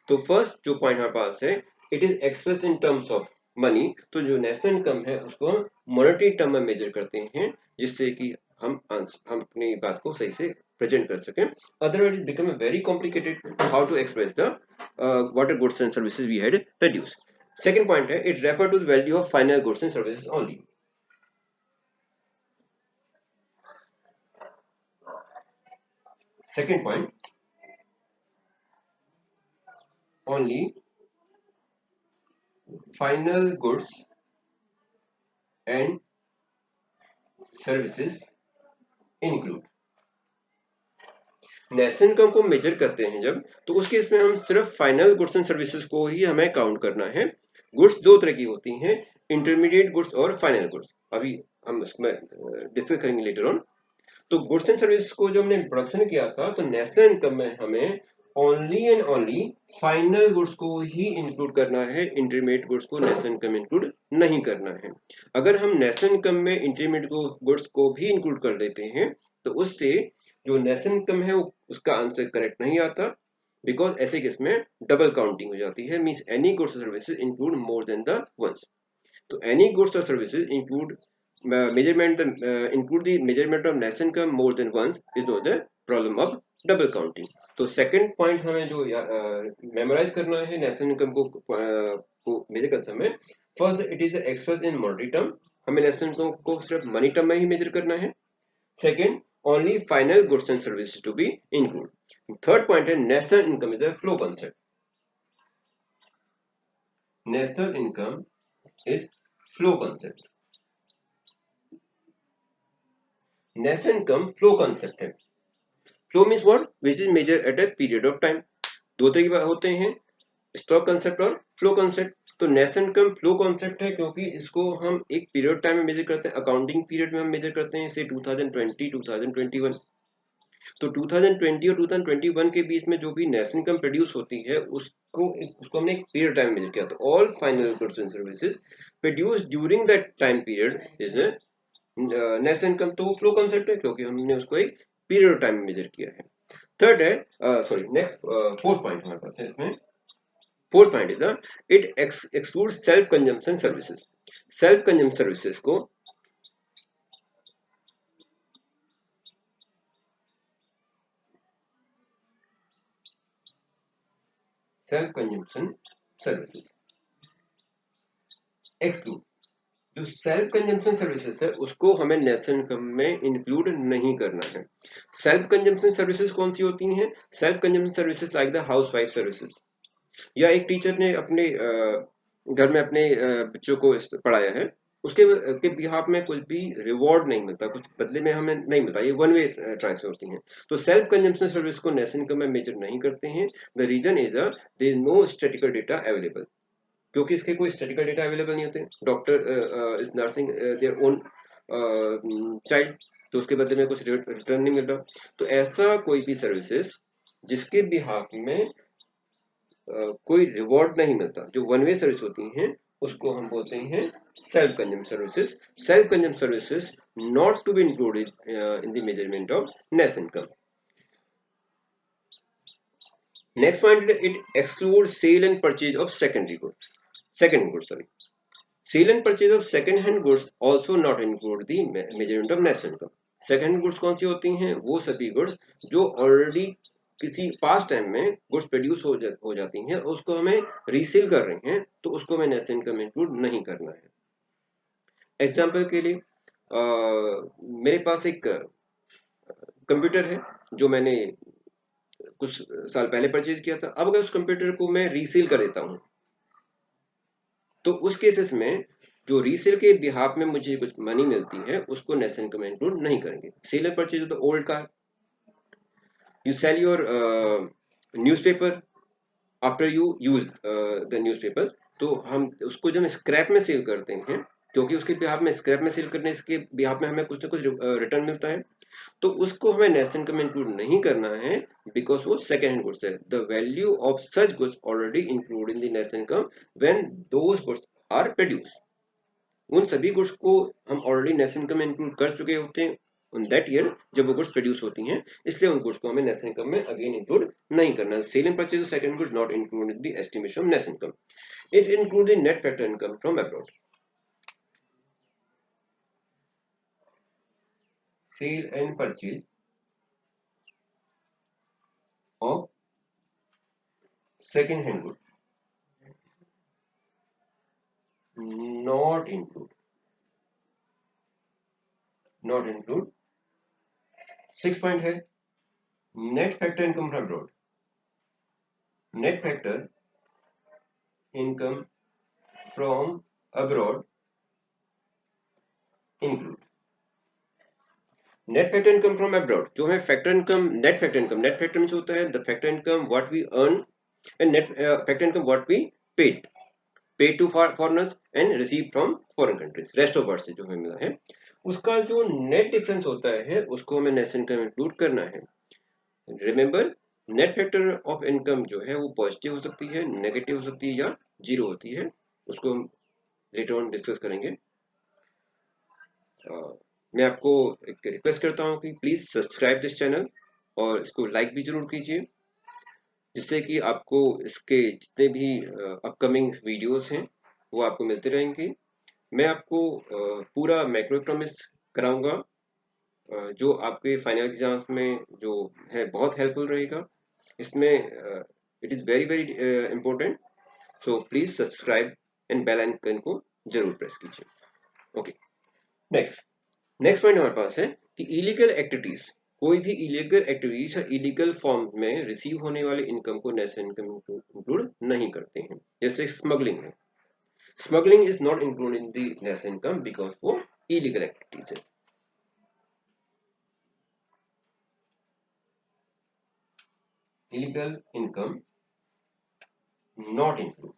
तो फर्स्ट जो पॉइंट हमारे पास है, it is express in terms of money. तो जो नेशनल इनकम है उसको मॉनेटरी टर्म में मेजर करते हैं, जिससे कि हम अपनी बात को सही से प्रेजेंट कर सकें। Otherwise it become very complicated how to express the what are goods and services we had produce. Second point है, it refer to the value of final goods and services only. Second point, only final goods and services include। National income को मेजर करते हैं जब, तो उसके इसमें हम सिर्फ फाइनल गुड्स एंड सर्विसेज को ही हमें काउंट करना है। गुड्स दो तरह की होती हैं, इंटरमीडिएट गुड्स और फाइनल गुड्स। अभी हम इसमें डिस्कस करेंगे लेटर ऑन। तो गुड्स एंड सर्विस को जो हमने प्रोडक्शन किया था, तो नेशनल इनकम में हमें only and only final goods को ही इंक्लूड करना है, इंटरमीडिएट गुड्स को नेशनल इनकम में इंक्लूड नहीं करना है। अगर हम नेशनल इनकम में इंटरमीडिएट गुड्स को भी इंक्लूड कर देते हैं, तो उससे जो नेशनल इनकम है उसका आंसर करेक्ट नहीं आता, बिकॉज ऐसे केस में डबल काउंटिंग हो जाती है। मींस एनी गुड्स और services include more than the ones. तो एनी गुड्स और services include include the measurement of national income more than once is not the problem of double counting। तो सेकंड पॉइंट हमें जो मेमोराइज करना है नेशनल इनकम को मेजर करते समय, first it is express in monetary term. हमें नेशनल इनकम को सिर्फ मनी टर्म में ही मेजर करना है। Second, only final goods and services to be include. Third point है, national income is a flow concept. National income is flow concept. National income flow concept है। Flow means what? Which is measure at a period of time. दो तरह के होते हैं, स्टॉक कॉन्सेप्ट और फ्लो कॉन्सेप्ट। तो नेशनल इनकम फ्लो कॉन्सेप्ट है, क्योंकि इसको हम एक पीरियड टाइम में मेजर करते हैं, अकाउंटिंग पीरियड में हम मेजर करते हैं, से 2020 2021। तो 2020 और 2021 के बीच में जो भी नेशनल इनकम प्रोड्यूस होती है उसको हमने एक पीरियड टाइम मेजर किया। तो all final goods and services produce during that time period is national income. तो वो फ्लो कॉन्सेप्ट है, क्योंकि हमने उसको एक पीरियड टाइम में मेजर किया है। थर्ड है, सॉरी नेक्स्ट, फोर्थ पॉइंट हमारे पास है इसमें। Fourth point is it exclude self consumption services. Self consumption services को सेल्फ कंजम्पशन सर्विसेज। एक्सक्लूड, जो सेल्फ कंजम्पशन सर्विसेज है उसको हमें नेशनल इनकम में इंक्लूड नहीं करना है। सेल्फ कंजम्पशन सर्विसेज कौन सी होती हैं? Self consumption services like the house wife services, या एक टीचर ने अपने घर में अपने बच्चों को पढ़ाया है, उसके के बिहाफ में कुछ भी रिवॉर्ड नहीं मिलता, कुछ बदले में हमें नहीं मिलता, ये वन वे ट्रांसफर होती हैं। तो सेल्फ कंजम्पशन सर्विस को नेशनल इनकम में मेजर नहीं करते हैं। The reason is there is no statistical data available, क्योंकि इसके कोई स्टैटिस्टिकल डेटा अवेलेबल नहीं होते। Doctor is nursing their own child, तो उसके बदले में कुछ रिटर्न नहीं मिल रहा। तो ऐसा कोई भी सर्विसेज जिसके बिहाफ में कोई रिवॉर्ड नहीं मिलता, जो वन वे सर्विस होती हैं, उसको हम बोलते हैं self consume services. Self consume services not to be included in the measurement of net income. Next point, it exclude sale and purchase of secondary goods, second goods sorry, sale and purchase of second hand goods also not include the measurement of net income. Second hand goods कौन सी होती हैं? वो सभी गुड्स जो ऑलरेडी किसी पास्ट टाइम में गुड्स प्रोड्यूस हो जाती हैं, उसको हमें रीसेल कर रहे हैं, तो उसको हमें नेशनल इनकम में इंक्लूड नहीं करना है। एग्जाम्पल के लिए मेरे पास एक कंप्यूटर है जो मैंने कुछ साल पहले परचेज किया था। अब अगर उस कंप्यूटर को मैं रीसेल कर देता हूँ, तो उस केसेस में जो रीसेल के बिहाफ में मुझे कुछ मनी मिलती है, उसको नेशनल इनकम में इंक्लूड नहीं करेंगे। Sale and purchase of the old car, you sell your newspaper after you use the newspapers, तो हम उसको जब स्क्रैप में सेल करते हैं, क्योंकि उसके बिहाफ में स्क्रैप में सेल करने के बिहाफ में हमें कुछ ना कुछ रिटर्न मिलता है, तो उसको हमें नेशनल इनकम में इंक्लूड नहीं करना है, बिकॉज वो सेकेंड हैंड गुड्स है। The value of such goods already include in the national income when those goods are produce. उन सभी गुड्स को हम ऑलरेडी नेशनल इनकम में इंक्लूड कर चुके होते हैं उन दैट ईयर जब वो गुड्स प्रोड्यूस होती हैं, इसलिए उन गुड्स को हमें नेशनल इनकम में अगेन इंक्लूड नहीं करना। Sale and purchase of second goods not include in the estimation of national income. It include the net factor income from abroad. Sale and purchase of second hand good not include 6 point है net factor income from abroad. Net factor income from abroad include net factor income from abroad. जो है factor income, net factor means होता है the factor income what we earn and net factor income what we paid to foreigners and receive from foreign countries, rest of world से जो हमें मिला है, उसका जो नेट डिफरेंस होता है उसको हमें नेशनल इनकम इंक्लूड करना है। Remember, net factor of income जो है वो पॉजिटिव हो सकती है, नेगेटिव हो सकती है, या जीरो होती है, उसको हम लेटर ऑन डिस्कस करेंगे। मैं आपको एक रिक्वेस्ट करता हूँ कि प्लीज सब्सक्राइब दिस चैनल और इसको लाइक भी जरूर कीजिए, जिससे कि आपको इसके जितने भी अपकमिंग वीडियोस हैं वो आपको मिलते रहेंगे। मैं आपको पूरा मैक्रो इकोनॉमिक्स कराऊंगा, जो आपके फाइनल एग्जाम्स में जो है बहुत हेल्पफुल रहेगा। इसमें it is very very important, so please subscribe and bell icon को जरूर प्रेस कीजिए। ओके, नेक्स्ट पॉइंट हमारे पास है कि इलीगल एक्टिविटीज, कोई भी इलीगल एक्टिविटीज या इलीगल फॉर्म में रिसीव होने वाले इनकम को नेशनल इनकम इंक्लूड नहीं करते हैं। जैसे स्मगलिंग है, smuggling is not include in the national income because वो इलीगल एक्टिविटीज है। Illegal income not include,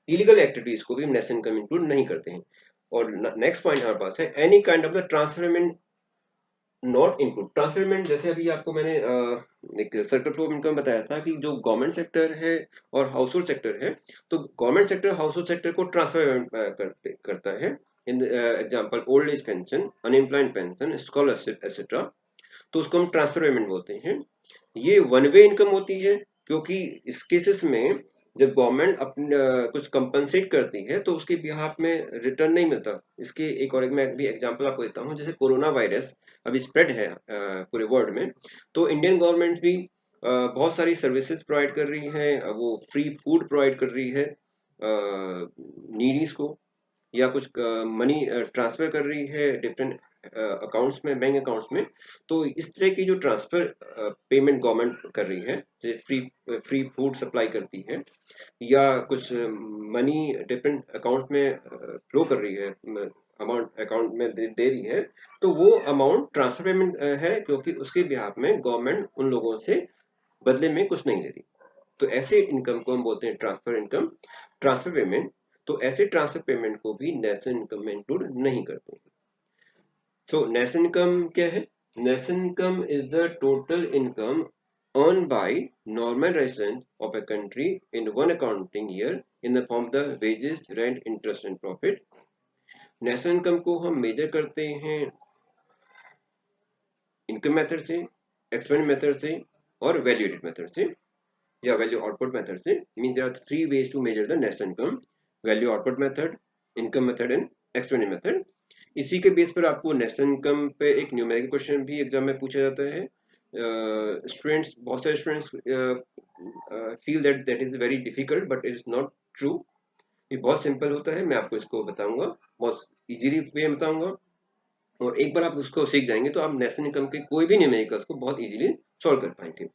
illegal activities को भी हम नेशनल इनकम इंक्लूड नहीं करते हैं। और नेक्स्ट पॉइंट हमारे पास है any kind of the transferment not include. Transferment जैसे अभी आपको मैंने एक सर्कल फ्लो इनकम बताया था कि जो गवर्नमेंट सेक्टर है और हाउस होल्ड सेक्टर है, तो government sector household sector को ट्रांसफर करता है। In example old age pension, unemployment pension, scholarship etcetera, तो उसको हम ट्रांसफर पेमेंट बोलते हैं। ये वन वे इनकम होती है, क्योंकि इस केसेस में जब गवर्नमेंट अपने कुछ कंपनसेट करती है तो उसके बिहाफ में रिटर्न नहीं मिलता। इसके एक और मैं भी एग्जांपल आपको देता हूँ। जैसे कोरोना वायरस अभी स्प्रेड है पूरे वर्ल्ड में, तो इंडियन गवर्नमेंट भी बहुत सारी सर्विसेज प्रोवाइड कर रही है, वो फ्री फूड प्रोवाइड कर रही है नीडीज को, या कुछ मनी ट्रांसफर कर रही है डिफरेंट अकाउंट्स में, बैंक अकाउंट्स में। तो इस तरह की जो ट्रांसफर पेमेंट गवर्नमेंट कर रही है, जैसे फ्री फूड सप्लाई करती है, या कुछ मनी डिफरेंट अकाउंट में फ्लो कर रही है, अमाउंट अकाउंट में दे रही है, तो वो अमाउंट ट्रांसफर पेमेंट है, क्योंकि उसके बिहाफ में गवर्नमेंट उन लोगों से बदले में कुछ नहीं ले रही। तो ऐसे इनकम को हम बोलते हैं ट्रांसफर इनकम, ट्रांसफर पेमेंट। तो ऐसे ट्रांसफर पेमेंट को भी नेशनल इनकम में इंक्लूड नहीं करते। सो नेशनल इनकम क्या है? National income is the total income earned by normal residents of a country in one accounting year in the form of the wages, rent, interest and profit. National income को हम मेजर करते हैं इनकम मेथड से, एक्सपेंस मेथड से और वैल्यू एडेड मेथड से, या वैल्यू आउटपुट मेथड से। Mean there are three ways to measure the national income: value output method, income method and expense method. इसी के बेस पर आपको नेशनल इनकम पे एक न्यूमेरिकल क्वेश्चन भी एग्जाम में पूछा जाता है। स्टूडेंट्स, बहुत सारे students feel that is very difficult, but it is not true. ये बहुत सिंपल होता है, मैं आपको इसको बताऊंगा, बहुत इजीली वे में बताऊंगा, और एक बार आप उसको सीख जाएंगे तो आप नेशनल इनकम के कोई भी न्यूमेरिकल्स को बहुत इजीली सॉल्व कर पाएंगे।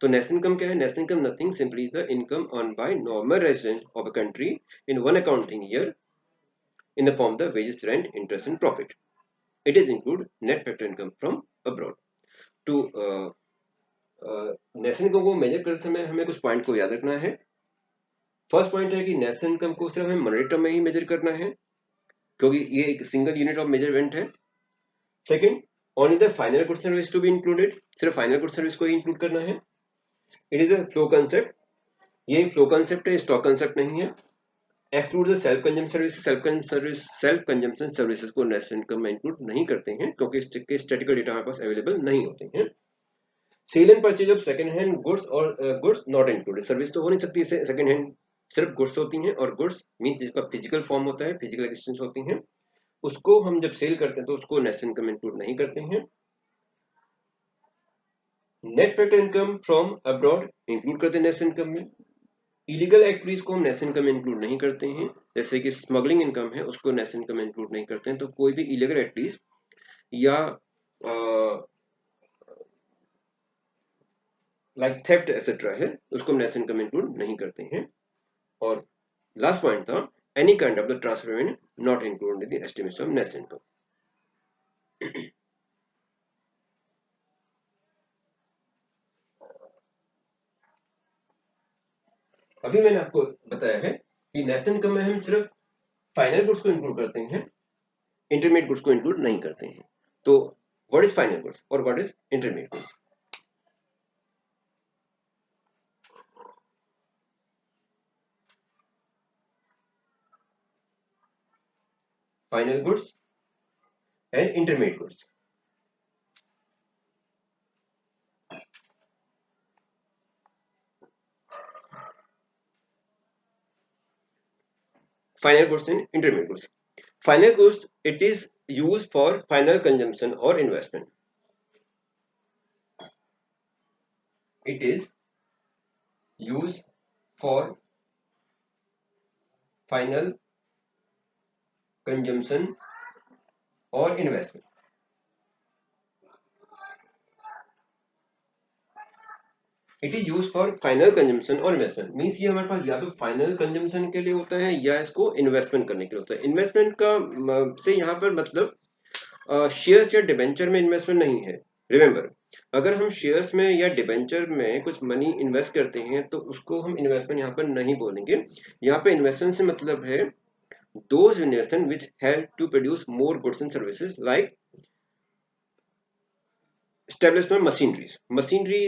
तो नेशनल इनकम क्या है? National income nothing, simply the income earn by normal resident of a country in one accounting year in the form of the wages, rent, interest and profit. It is include net factor income from abroad. To national income को मेजर करते समय हमें कुछ पॉइंट को याद रखना है। फर्स्ट पॉइंट है कि नेशनल इनकम को सिर्फ हमें मॉनेटरी टर्म में ही मेजर करना है, क्योंकि ये एक सिंगल यूनिट ऑफ मेजरमेंट है। Second, only the final goods service to be included, सिर्फ फाइनल गुड्स सर्विस को ही इंक्लूड करना है। It is a flow concept, ये फ्लो कंसेप्ट है, स्टॉक कंसेप्ट नहीं है। Exclude the self consumption service, self consumption services को नेशनल इनकम में इंक्लूड नहीं करते हैं, क्योंकि इसके स्टैटिस्टिकल डेटा हमारे पास अवेलेबल नहीं होते हैं। Sale and purchase of second hand goods और गुड्स नॉट इंक्लूडेड, सर्विस तो हो नहीं सकती सेकंड हैंड, सिर्फ गुड्स होती हैं, और गुड्स मींस जिसका फिजिकल फॉर्म होता है, फिजिकल एक्सचेंज होती हैं, उसको हम जब सेल करते हैं तो उसको नेशनल इनकम में इंक्लूड नहीं करते हैं। Net factor income from abroad include करते हैं नेशनल इनकम में। इलीगल एक्टिविटीज को हम नेशनल इनकम में इंक्लूड नहीं करते हैं, जैसे कि स्मगलिंग इनकम है, उसको नेशनल इनकम में इंक्लूड नहीं करते हैं। तो कोई भी इलीगल एक्टिविटीज या लाइक थेफ्ट एसेट्रा है, उसको हम नेशनल इनकम में इंक्लूड नहीं करते हैं। और लास्ट पॉइंट था any kind of the transfer payment not included in the estimation of national income. अभी मैंने आपको बताया है कि नेशनल इनकम में हम सिर्फ फाइनल गुड्स को इंक्लूड करते हैं, इंटरमीडिएट गुड्स को इंक्लूड नहीं करते हैं। तो व्हाट इज फाइनल गुड्स और what is intermediate goods? Final goods and intermediate goods. Final goods and intermediate goods. Final goods, it is used for final consumption or investment. It is used for final consumption or investment. It is use for final consumption और इन्वेस्टमेंट, मीन्स ये हमारे पास या तो फाइनल कंजम्पशन के लिए होता है या इसको इन्वेस्टमेंट करने के लिए होता है। इन्वेस्टमेंट का से यहाँ पर मतलब शेयर्स या डिबेंचर में इन्वेस्टमेंट नहीं है। रिमेंबर, अगर हम शेयर्स में या डिबेंचर में कुछ मनी इन्वेस्ट करते हैं तो उसको हम इन्वेस्टमेंट यहाँ पर नहीं बोलेंगे। यहाँ पे इन्वेस्टमेंट से मतलब है those investment which help to produce more goods and services, like establishment machineries. Machinery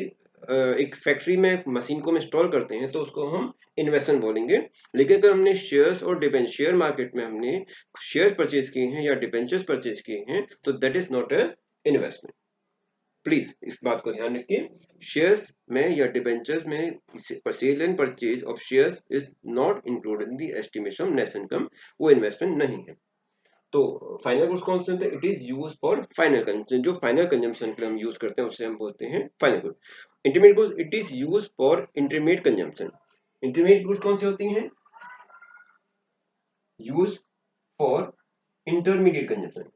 एक फैक्ट्री में मशीन को हम इंस्टॉल करते हैं तो उसको हम इन्वेस्टमेंट बोलेंगे। लेकिन अगर हमने शेयर्स और डिबेंचर, शेयर मार्केट में हमने शेयर परचेज किए हैं या डिबेंचर्स परचेज किए हैं तो that is not a investment. Please इस बात को ध्यान रखिए, शेयर्स में या डिबेंचर्स में sale and purchase of shares is not included in the estimation of net income, वो इन्वेस्टमेंट नहीं है। तो फाइनल गुड्स कौन से होते हैं? It is use for final consumption, जो फाइनल कंजम्पशन के लिए हम यूज करते हैं उससे हम बोलते हैं final good. Intermediate goods it is use for intermediate consumption. Intermediate goods कौन सी होती हैं? Use for intermediate consumption.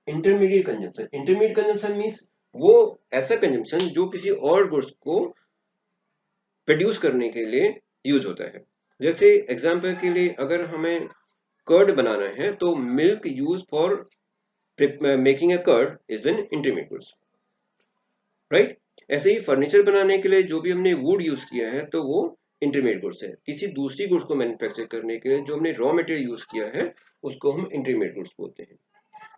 Intermediate consumption, intermediate consumption means वो ऐसा कंजम्पशन जो किसी और गुड्स को प्रोड्यूस करने के लिए यूज होता है। जैसे एग्जांपल के लिए अगर हमें कर्ड बनाना है तो milk use for making a curd is an intermediate goods, right. ऐसे ही फर्नीचर बनाने के लिए जो भी हमने वुड यूज किया है तो वो इंटरमीडिएट गुड्स है। किसी दूसरी गुड्स को मैन्युफैक्चर करने के लिए जो हमने रॉ मटेरियल यूज किया है उसको हम इंटरमीडिएट गुड्स बोलते हैं।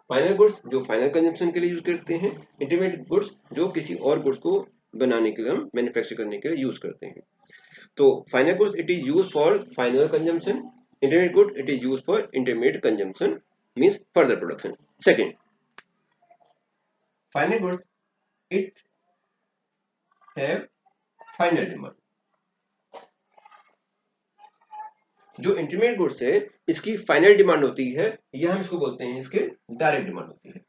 फाइनल गुड्स जो फाइनल कंजम्पशन के लिए यूज करते हैं, इंटरमीडिएट गुड्स जो किसी और गुड्स को बनाने के लिए हम मैन्युफैक्चर करने के लिए यूज करते हैं। तो final goods it is use for final consumption, intermediate good it is use for intermediate consumption means further production. Second, final goods it have final demand. जो इंटरमीडिएट गुड्स है इसकी फाइनल डिमांड होती है, यह हम इसको बोलते हैं इसके डायरेक्ट डिमांड होती है।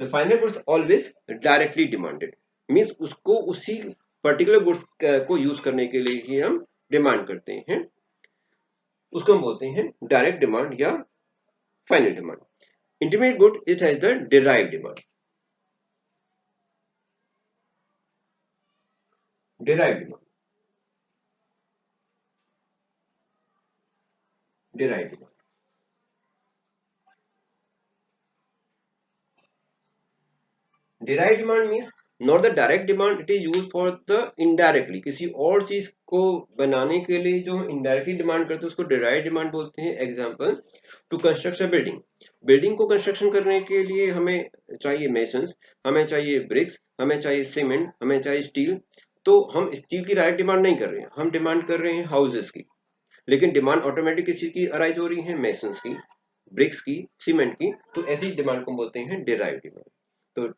The final goods always directly demanded means उसको उसी पर्टिकुलर गुड्स को यूज करने के लिए ही हम डिमांड करते हैं, उसको हम बोलते हैं डायरेक्ट डिमांड या final demand. Intermediate good it has the derived demand. Derived demand, derived demand, derived demand means not the direct demand, it is use for the indirectly किसी और चीज को बनाने के लिए जो हम इनडायरेक्टली डिमांड करते हैं उसको डिराइव्ड डिमांड बोलते हैं। Example, to construct a building, building को कंस्ट्रक्शन करने के लिए हमें चाहिए मेसन्स, हमें चाहिए ब्रिक्स, हमें चाहिए सीमेंट, हमें चाहिए स्टील। तो हम स्टील की डायरेक्ट डिमांड नहीं कर रहे हैं, हम डिमांड कर रहे हैं हाउसेस की, लेकिन डिमांड ऑटोमेटिक किसी की अराइज हो रही है, मेसन्स की, ब्रिक्स की, सीमेंट की। तो ऐसी डिमांड को बोलते हैं डिराइव्ड डिमांड। तो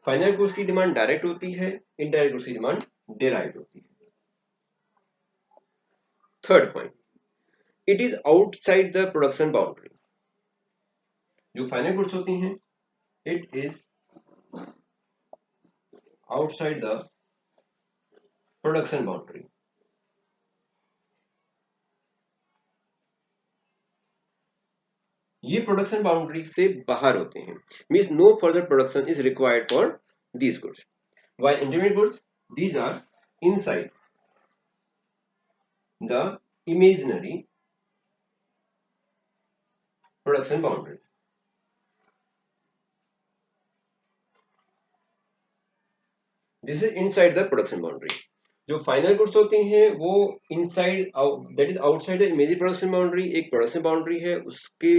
फाइनल गुड्स की डिमांड डायरेक्ट होती है, इनडायरेक्ट गुड्स की डिमांड डिराइव्ड होती है। Third point, it is outside the production boundary. जो फाइनल गुड्स होती हैं it is outside the production boundary. ये प्रोडक्शन बाउंड्री से बाहर होते हैं, means no further production is required for these goods. While intermediate goods these are inside the imaginary production boundary। This is inside the production boundary. जो फाइनल गुड्स होती हैं वो inside that is outside the imaginary production boundary, एक प्रोडक्शन बाउंड्री है उसके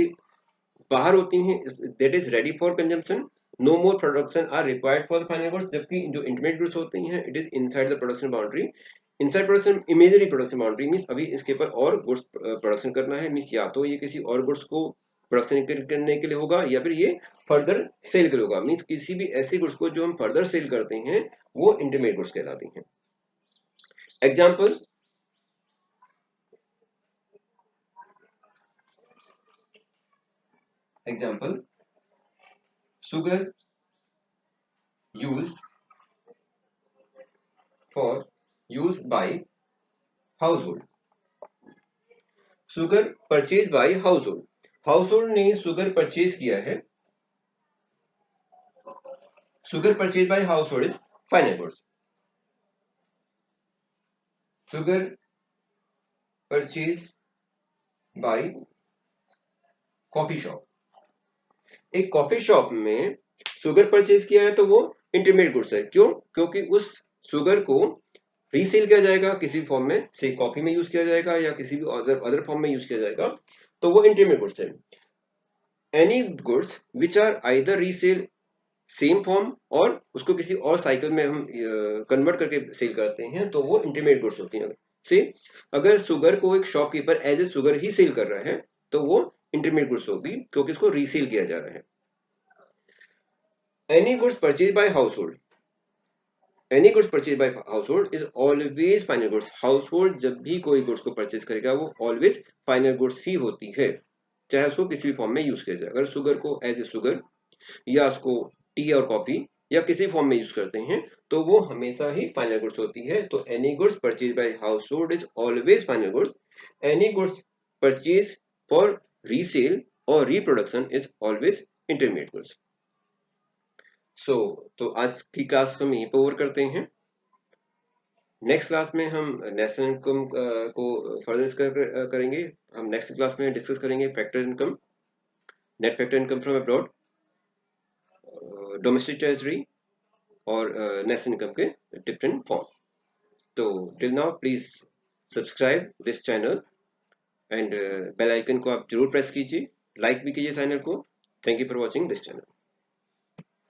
बाहर होती हैं, that is ready for consumption. No more production are required for the final goods. जबकि जो इंटरमीडिएट गुड्स होती हैं it is inside the production boundary. Inside production imaginary production boundary means अभी इसके ऊपर और गुड्स प्रोडक्शन करना है, मींस या तो ये किसी और गुड्स को प्रोडक्शन करने के लिए होगा या फिर ये फर्दर सेल के लिए होगा। मींस किसी भी ऐसे गुड्स को जो हम फर्दर सेल करते हैं वो इंटरमीडिएट गुड्स कहलाती हैं। Example, example sugar used for use by household। Sugar purchase by household, household ने शुगर परचेज किया है। Sugar purchase by household is final goods. Sugar purchase by coffee shop, एक कॉफी शॉप में शुगर परचेज किया है तो वो इंटरमीडिएट गुड्स है। क्यों? क्योंकि उस शुगर को रीसेल किया जाएगा किसी फॉर्म में, से कॉफी में यूज किया जाएगा या किसी भी अदर फॉर्म में यूज किया जाएगा, तो वो इंटरमीडिएट गुड्स है। Any goods which are either resale same form और उसको किसी और साइकिल में हम कन्वर्ट करके सेल करते हैं तो वो इंटरमीडिएट गुड्स होती हैं। से अगर शुगर को एक शॉपकीपर एज ए शुगर ही सेल कर रहा है तो वो इंटरमीडिएट गुड्स होगी क्योंकि इसको रीसेल किया जा रहा है। Any goods purchase bye household, any goods purchase bye household is always final goods. Household जब भी कोई गुड्स को परचेज करेगा वो ऑलवेज फाइनल गुड्स ही होती है। चाहे उसको किसी भी फॉर्म में यूज किया जाए। अगर शुगर को एज ए शुगर या उसको टी और कॉफी या किसी फॉर्म में यूज करते हैं तो वो हमेशा ही फाइनल गुड्स होती है। तो any goods purchase by household is always final goods, any goods purchase for resale और reproduction is always intermediate goods. तो आज की क्लास हम यहीं पर ओवर करते हैं। नेक्स्ट क्लास में हम नेशनल इनकम को फर्दर करेंगे। हम नेक्स्ट क्लास में डिस्कस करेंगे factor income, net factor income from abroad, domestic treasury और नेशनल इनकम के डिफरेंट फॉर्म। तो till now please subscribe this channel and bell icon को आप जरूर प्रेस कीजिए, लाइक भी कीजिए चैनल को। Thank you for watching this channel.